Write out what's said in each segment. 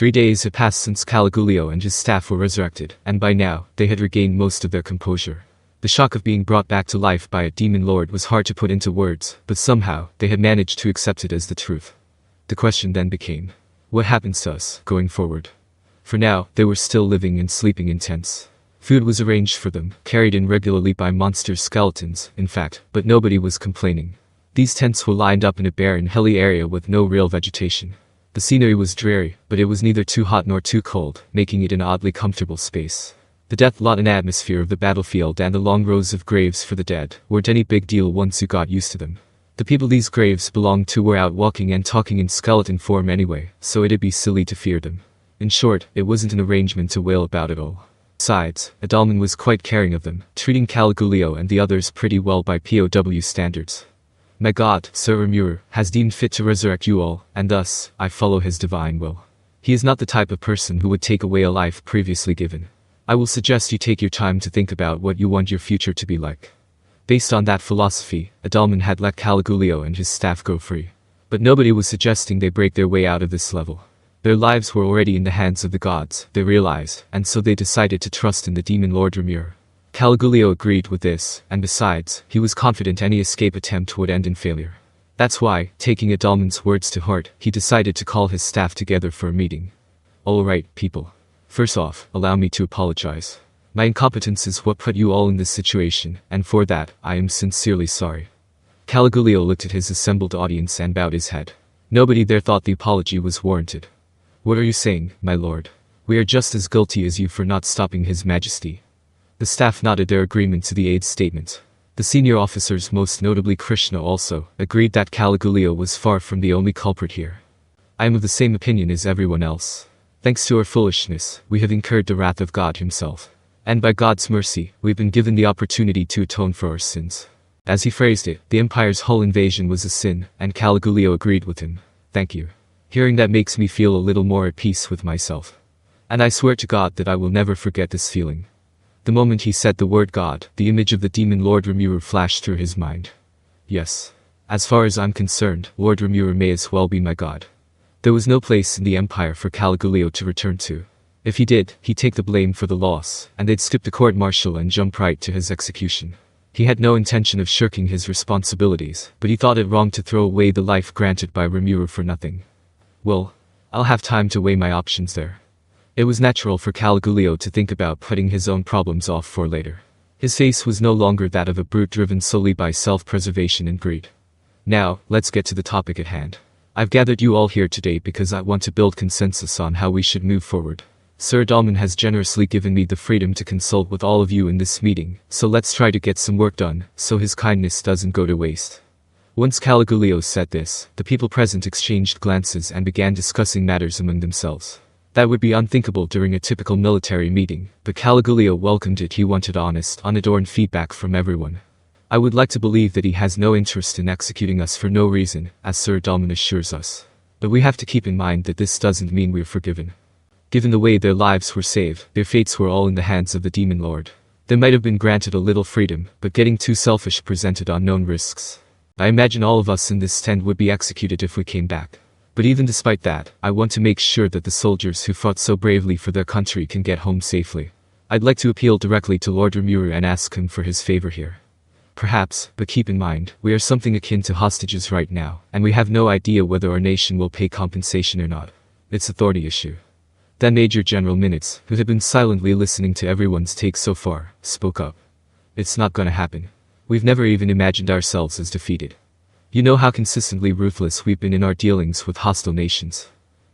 3 days had passed since Caligulio and his staff were resurrected, and by now, they had regained most of their composure. The shock of being brought back to life by a demon lord was hard to put into words, but somehow, they had managed to accept it as the truth. The question then became, what happens to us, going forward? For now, they were still living and sleeping in tents. Food was arranged for them, carried in regularly by monster skeletons, in fact, but nobody was complaining. These tents were lined up in a barren, hilly area with no real vegetation. The scenery was dreary, but it was neither too hot nor too cold, making it an oddly comfortable space. The death-laden atmosphere of the battlefield and the long rows of graves for the dead weren't any big deal once you got used to them. The people these graves belonged to were out walking and talking in skeleton form anyway, so it'd be silly to fear them. In short, it wasn't an arrangement to wail about at all. Besides, Adalmann was quite caring of them, treating Caligulio and the others pretty well by POW standards. My God, Sir Rimuru, has deemed fit to resurrect you all, and thus, I follow his divine will. He is not the type of person who would take away a life previously given. I will suggest you take your time to think about what you want your future to be like. Based on that philosophy, Adalmann had let Caligulio and his staff go free. But nobody was suggesting they break their way out of this level. Their lives were already in the hands of the gods, they realized, and so they decided to trust in the demon lord Rimuru. Caligulio agreed with this, and besides, he was confident any escape attempt would end in failure. That's why, taking Adalmann's words to heart, he decided to call his staff together for a meeting. Alright, people. First off, allow me to apologize. My incompetence is what put you all in this situation, and for that, I am sincerely sorry. Caligulio looked at his assembled audience and bowed his head. Nobody there thought the apology was warranted. What are you saying, my lord? We are just as guilty as you for not stopping His Majesty. The staff nodded their agreement to the aide's statement. The senior officers, most notably Krishna also, agreed that Caligulio was far from the only culprit here. I am of the same opinion as everyone else. Thanks to our foolishness, we have incurred the wrath of God himself. And by God's mercy, we've been given the opportunity to atone for our sins. As he phrased it, the Empire's whole invasion was a sin, and Caligulio agreed with him. Thank you. Hearing that makes me feel a little more at peace with myself. And I swear to God that I will never forget this feeling. The moment he said the word God, the image of the demon Lord Rimuru flashed through his mind. Yes. As far as I'm concerned, Lord Rimuru may as well be my God. There was no place in the Empire for Caligulio to return to. If he did, he'd take the blame for the loss, and they'd skip the court-martial and jump right to his execution. He had no intention of shirking his responsibilities, but he thought it wrong to throw away the life granted by Rimuru for nothing. Well, I'll have time to weigh my options there. It was natural for Caligulio to think about putting his own problems off for later. His face was no longer that of a brute driven solely by self-preservation and greed. Now, let's get to the topic at hand. I've gathered you all here today because I want to build consensus on how we should move forward. Sir Adalmann has generously given me the freedom to consult with all of you in this meeting, so let's try to get some work done, so his kindness doesn't go to waste. Once Caligulio said this, the people present exchanged glances and began discussing matters among themselves. That would be unthinkable during a typical military meeting, but Caligulio welcomed it. He wanted honest, unadorned feedback from everyone. I would like to believe that he has no interest in executing us for no reason, as Sir Adalmann assures us. But we have to keep in mind that this doesn't mean we're forgiven. Given the way their lives were saved, their fates were all in the hands of the demon lord. They might have been granted a little freedom, but getting too selfish presented unknown risks. I imagine all of us in this tent would be executed if we came back. But even despite that, I want to make sure that the soldiers who fought so bravely for their country can get home safely. I'd like to appeal directly to Lord Rimuru and ask him for his favor here. Perhaps, but keep in mind, we are something akin to hostages right now, and we have no idea whether our nation will pay compensation or not. It's an authority issue. Then Major General Minutes, who had been silently listening to everyone's take so far, spoke up. It's not gonna happen. We've never even imagined ourselves as defeated. You know how consistently ruthless we've been in our dealings with hostile nations.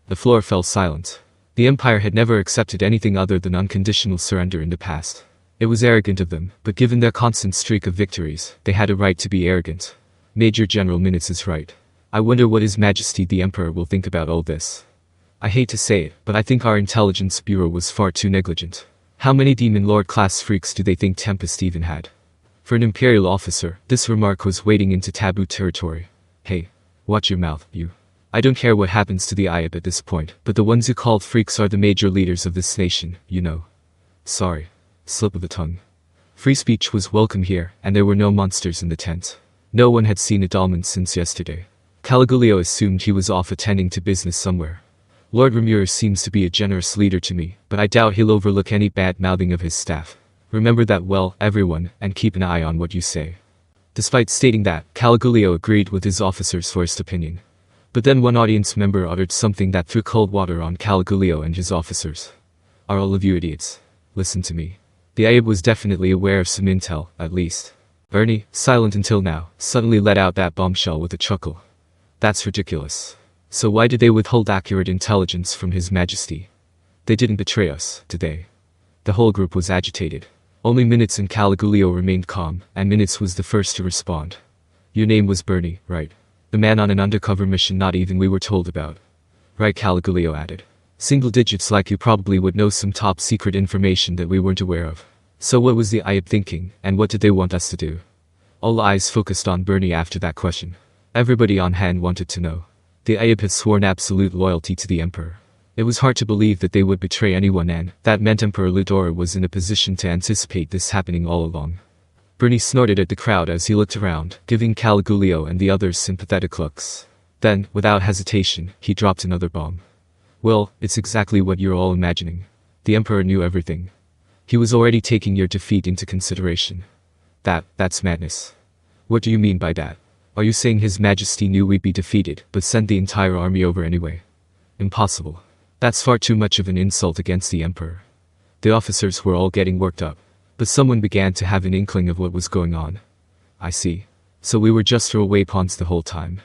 The floor fell silent. The Empire had never accepted anything other than unconditional surrender in the past. It was arrogant of them, but given their constant streak of victories, they had a right to be arrogant. Major General Minutes is right. I wonder what His Majesty the Emperor will think about all this. I hate to say it, but I think our intelligence bureau was far too negligent. How many Demon Lord class freaks do they think Tempest even had? For an Imperial officer, this remark was wading into taboo territory. Hey, watch your mouth, you. I don't care what happens to the IAB at this point, but the ones you called freaks are the major leaders of this nation, you know. Sorry. Slip of the tongue. Free speech was welcome here, and there were no monsters in the tent. No one had seen Adalmann since yesterday. Caligulio assumed he was off attending to business somewhere. Lord Rimuru seems to be a generous leader to me, but I doubt he'll overlook any bad-mouthing of his staff. Remember that well, everyone, and keep an eye on what you say." Despite stating that, Caligulio agreed with his officer's first opinion. But then one audience member uttered something that threw cold water on Caligulio and his officers. "Are all of you idiots? Listen to me." The Ayyub was definitely aware of some intel, at least. Bernie, silent until now, suddenly let out that bombshell with a chuckle. "That's ridiculous. So why did they withhold accurate intelligence from His Majesty? They didn't betray us, did they?" The whole group was agitated. Only Minutes and Caligulio remained calm, and Minutes was the first to respond. "Your name was Bernie, right? The man on an undercover mission not even we were told about." "Right," Caligulio added. "Single digits like you probably would know some top secret information that we weren't aware of. So what was the Ayyub thinking, and what did they want us to do?" All eyes focused on Bernie after that question. Everybody on hand wanted to know. The Ayyub had sworn absolute loyalty to the Emperor. It was hard to believe that they would betray anyone, and that meant Emperor Ludor was in a position to anticipate this happening all along. Bernie snorted at the crowd as he looked around, giving Caligulio and the others sympathetic looks. Then, without hesitation, he dropped another bomb. "Well, it's exactly what you're all imagining. The Emperor knew everything. He was already taking your defeat into consideration. That's madness." "What do you mean by that? Are you saying His Majesty knew we'd be defeated, but sent the entire army over anyway?" "Impossible. That's far too much of an insult against the Emperor." The officers were all getting worked up. But someone began to have an inkling of what was going on. "I see. So we were just throwaway pawns the whole time."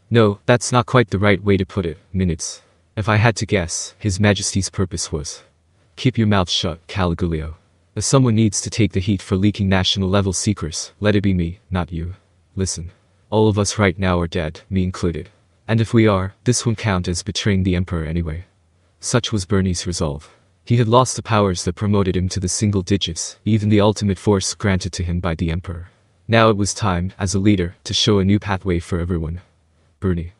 "No, that's not quite the right way to put it, Minutes. If I had to guess, His Majesty's purpose was..." "Keep your mouth shut, Caligulio. If someone needs to take the heat for leaking national-level secrets, let it be me, not you. Listen. All of us right now are dead, me included. And if we are, this won't count as betraying the Emperor anyway." Such was Bernie's resolve. He had lost the powers that promoted him to the single digits, even the ultimate force granted to him by the Emperor. Now it was time, as a leader, to show a new pathway for everyone. "Bernie.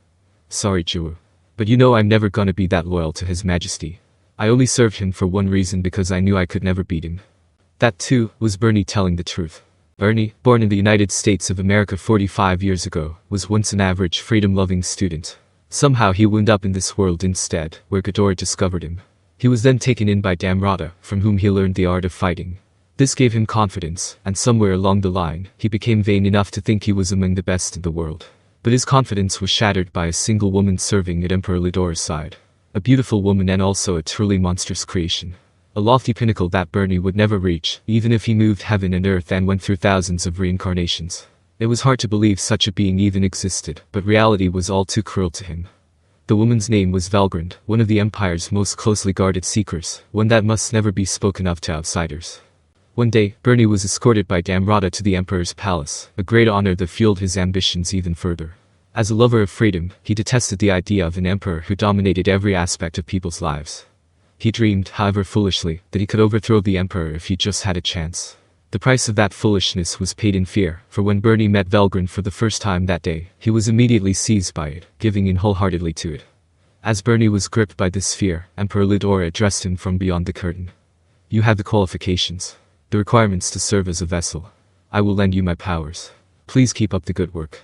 Sorry, Juru. But you know I'm never gonna be that loyal to His Majesty. I only served him for one reason, because I knew I could never beat him." That too, was Bernie telling the truth. Bernie, born in the United States of America 45 years ago, was once an average freedom-loving student. Somehow he wound up in this world instead, where Ghidorah discovered him. He was then taken in by Damrata, from whom he learned the art of fighting. This gave him confidence, and somewhere along the line, he became vain enough to think he was among the best in the world. But his confidence was shattered by a single woman serving at Emperor Ludor's side. A beautiful woman and also a truly monstrous creation. A lofty pinnacle that Bernie would never reach, even if he moved heaven and earth and went through thousands of reincarnations. It was hard to believe such a being even existed, but reality was all too cruel to him. The woman's name was Valgrand, one of the Empire's most closely guarded secrets, one that must never be spoken of to outsiders. One day, Bernie was escorted by Damrata to the Emperor's palace, a great honor that fueled his ambitions even further. As a lover of freedom, he detested the idea of an emperor who dominated every aspect of people's lives. He dreamed, however foolishly, that he could overthrow the Emperor if he just had a chance. The price of that foolishness was paid in fear, for when Bernie met Valgrand for the first time that day, he was immediately seized by it, giving in wholeheartedly to it. As Bernie was gripped by this fear, Emperor Ludor addressed him from beyond the curtain. "You have the qualifications, the requirements to serve as a vessel. I will lend you my powers. Please keep up the good work."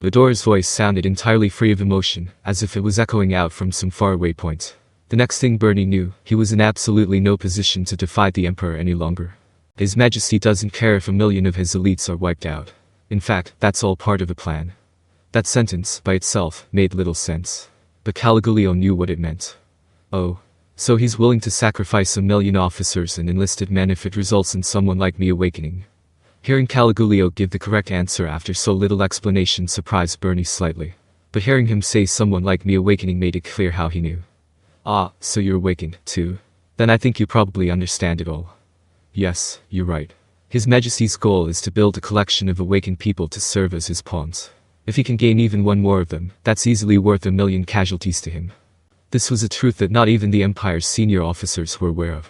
Ludor's voice sounded entirely free of emotion, as if it was echoing out from some faraway point. The next thing Bernie knew, he was in absolutely no position to defy the Emperor any longer. His Majesty doesn't care if 1,000,000 of his elites are wiped out. In fact, that's all part of a plan. That sentence, by itself, made little sense. But Caligulio knew what it meant. Oh. So he's willing to sacrifice 1,000,000 officers and enlisted men if it results in someone like me awakening. Hearing Caligulio give the correct answer after so little explanation surprised Bernie slightly. But hearing him say someone like me awakening made it clear how he knew. "Ah, so you're awakened, too? Then I think you probably understand it all." "Yes, you're right. His Majesty's goal is to build a collection of awakened people to serve as his pawns. If he can gain even one more of them, that's easily worth 1,000,000 casualties to him." This was a truth that not even the Empire's senior officers were aware of.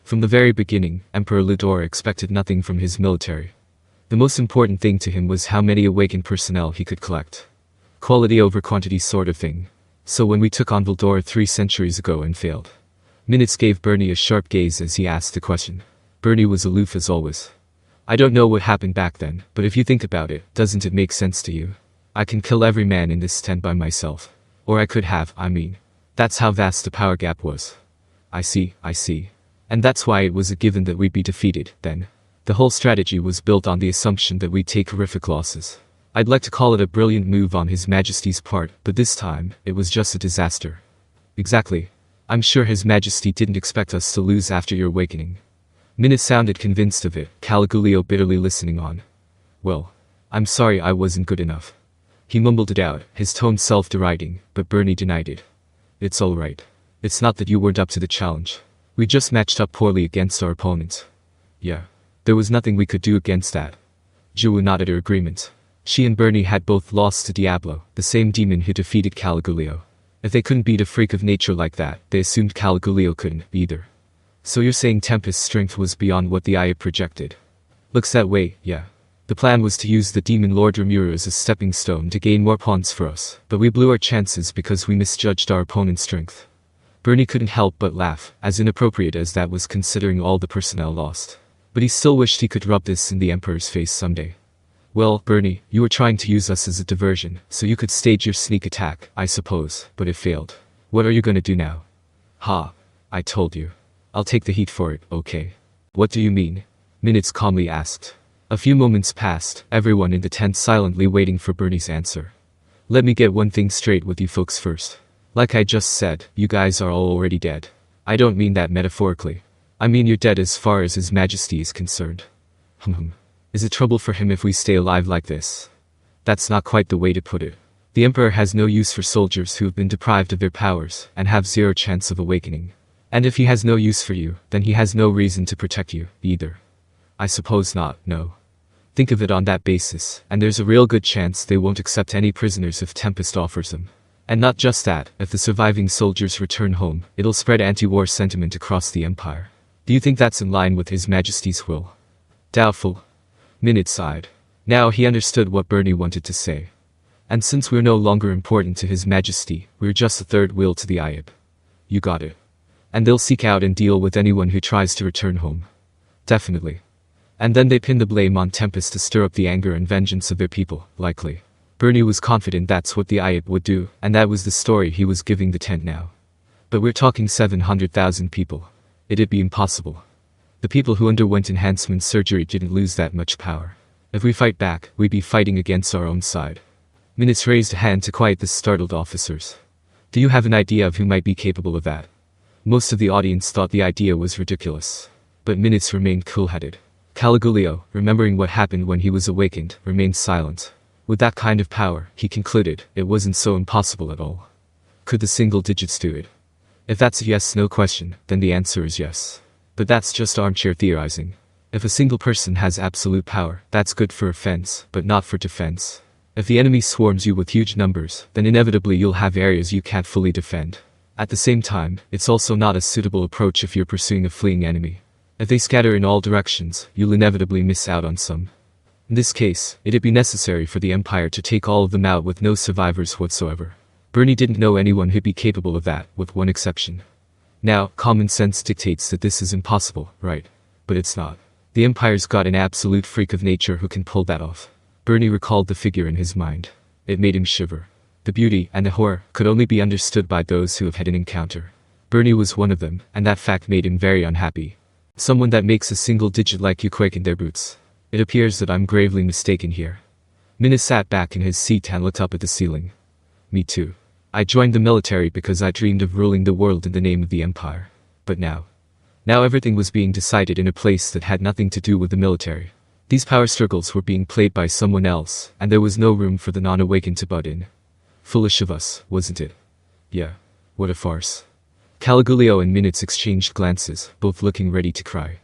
From the very beginning, Emperor Ludor expected nothing from his military. The most important thing to him was how many awakened personnel he could collect. Quality over quantity sort of thing. So when we took on Valdor 3 centuries ago and failed. Minutes gave Bernie a sharp gaze as he asked the question. Bernie was aloof as always. "I don't know what happened back then, but if you think about it, doesn't it make sense to you? I can kill every man in this tent by myself. Or I could have, I mean. That's how vast the power gap was. I see. And that's why it was a given that we'd be defeated, then. The whole strategy was built on the assumption that we'd take horrific losses. I'd like to call it a brilliant move on His Majesty's part, but this time, it was just a disaster. Exactly. I'm sure His Majesty didn't expect us to lose after your awakening. Minute sounded convinced of it, Caligulio bitterly listening on. Well, I'm sorry I wasn't good enough. He mumbled it out, his tone self-deriding, but Bernie denied it. It's alright. It's not that you weren't up to the challenge. We just matched up poorly against our opponents. Yeah. There was nothing we could do against that. Jewel nodded her agreement. She and Bernie had both lost to Diablo, the same demon who defeated Caligulio. If they couldn't beat a freak of nature like that, they assumed Caligulio couldn't, either. So you're saying Tempest's strength was beyond what the eye had projected? Looks that way, yeah. The plan was to use the demon Lord Rimuru as a stepping stone to gain more pawns for us, but we blew our chances because we misjudged our opponent's strength. Bernie couldn't help but laugh, as inappropriate as that was considering all the personnel lost. But he still wished he could rub this in the Emperor's face someday. Well, Bernie, you were trying to use us as a diversion, so you could stage your sneak attack, I suppose, but it failed. What are you gonna do now? Ha. I told you. I'll take the heat for it, okay? What do you mean? Minutes calmly asked. A few moments passed, everyone in the tent silently waiting for Bernie's answer. Let me get one thing straight with you folks first. Like I just said, you guys are all already dead. I don't mean that metaphorically. I mean you're dead as far as His Majesty is concerned. Is it trouble for him if we stay alive like this? That's not quite the way to put it. The Emperor has no use for soldiers who have been deprived of their powers and have zero chance of awakening. And if he has no use for you, then he has no reason to protect you, either. I suppose not, no. Think of it on that basis, and there's a real good chance they won't accept any prisoners if Tempest offers them. And not just that, if the surviving soldiers return home, it'll spread anti-war sentiment across the Empire. Do you think that's in line with His Majesty's will? Doubtful. Minute sighed. Now he understood what Bernie wanted to say. And since we're no longer important to His Majesty, we're just a third wheel to the Ayab. You got it. And they'll seek out and deal with anyone who tries to return home. Definitely. And then they pin the blame on Tempest to stir up the anger and vengeance of their people, likely. Bernie was confident that's what the Ayab would do, and that was the story he was giving the tent now. But we're talking 700,000 people. It'd be impossible. The people who underwent enhancement surgery didn't lose that much power. If we fight back, we'd be fighting against our own side. Minutes raised a hand to quiet the startled officers. Do you have an idea of who might be capable of that? Most of the audience thought the idea was ridiculous. But Minutes remained cool-headed. Caligulio, remembering what happened when he was awakened, remained silent. With that kind of power, he concluded, it wasn't so impossible at all. Could the single digits do it? If that's a yes-no question, then the answer is yes. But that's just armchair theorizing. If a single person has absolute power, that's good for offense, but not for defense. If the enemy swarms you with huge numbers, then inevitably you'll have areas you can't fully defend. At the same time, it's also not a suitable approach if you're pursuing a fleeing enemy. If they scatter in all directions, you'll inevitably miss out on some. In this case, it'd be necessary for the Empire to take all of them out with no survivors whatsoever. Bernie didn't know anyone who'd be capable of that, with one exception. Now, common sense dictates that this is impossible, right? But it's not. The Empire's got an absolute freak of nature who can pull that off. Bernie recalled the figure in his mind. It made him shiver. The beauty and the horror could only be understood by those who have had an encounter. Bernie was one of them, and that fact made him very unhappy. Someone that makes a single digit like you quake in their boots. It appears that I'm gravely mistaken here. Minna sat back in his seat and looked up at the ceiling. Me too. I joined the military because I dreamed of ruling the world in the name of the Empire. But now everything was being decided in a place that had nothing to do with the military. These power struggles were being played by someone else, and there was no room for the non-awakened to butt in. Foolish of us, wasn't it? Yeah. What a farce. Caligulio and Minutes exchanged glances, both looking ready to cry.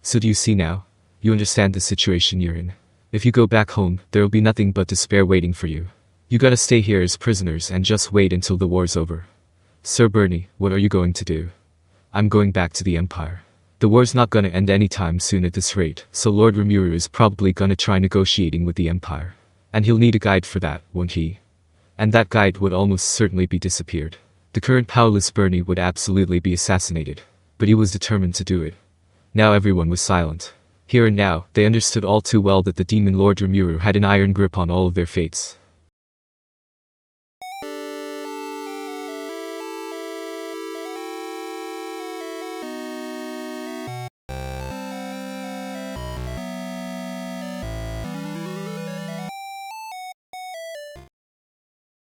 So do you see now? You understand the situation you're in. If you go back home, there'll be nothing but despair waiting for you. You gotta stay here as prisoners and just wait until the war's over. Sir Bernie, what are you going to do? I'm going back to the Empire. The war's not gonna end anytime soon at this rate, so Lord Rimuru is probably gonna try negotiating with the Empire. And he'll need a guide for that, won't he? And that guide would almost certainly be disappeared. The current powerless Bernie would absolutely be assassinated. But he was determined to do it. Now everyone was silent. Here and now, they understood all too well that the demon Lord Rimuru had an iron grip on all of their fates.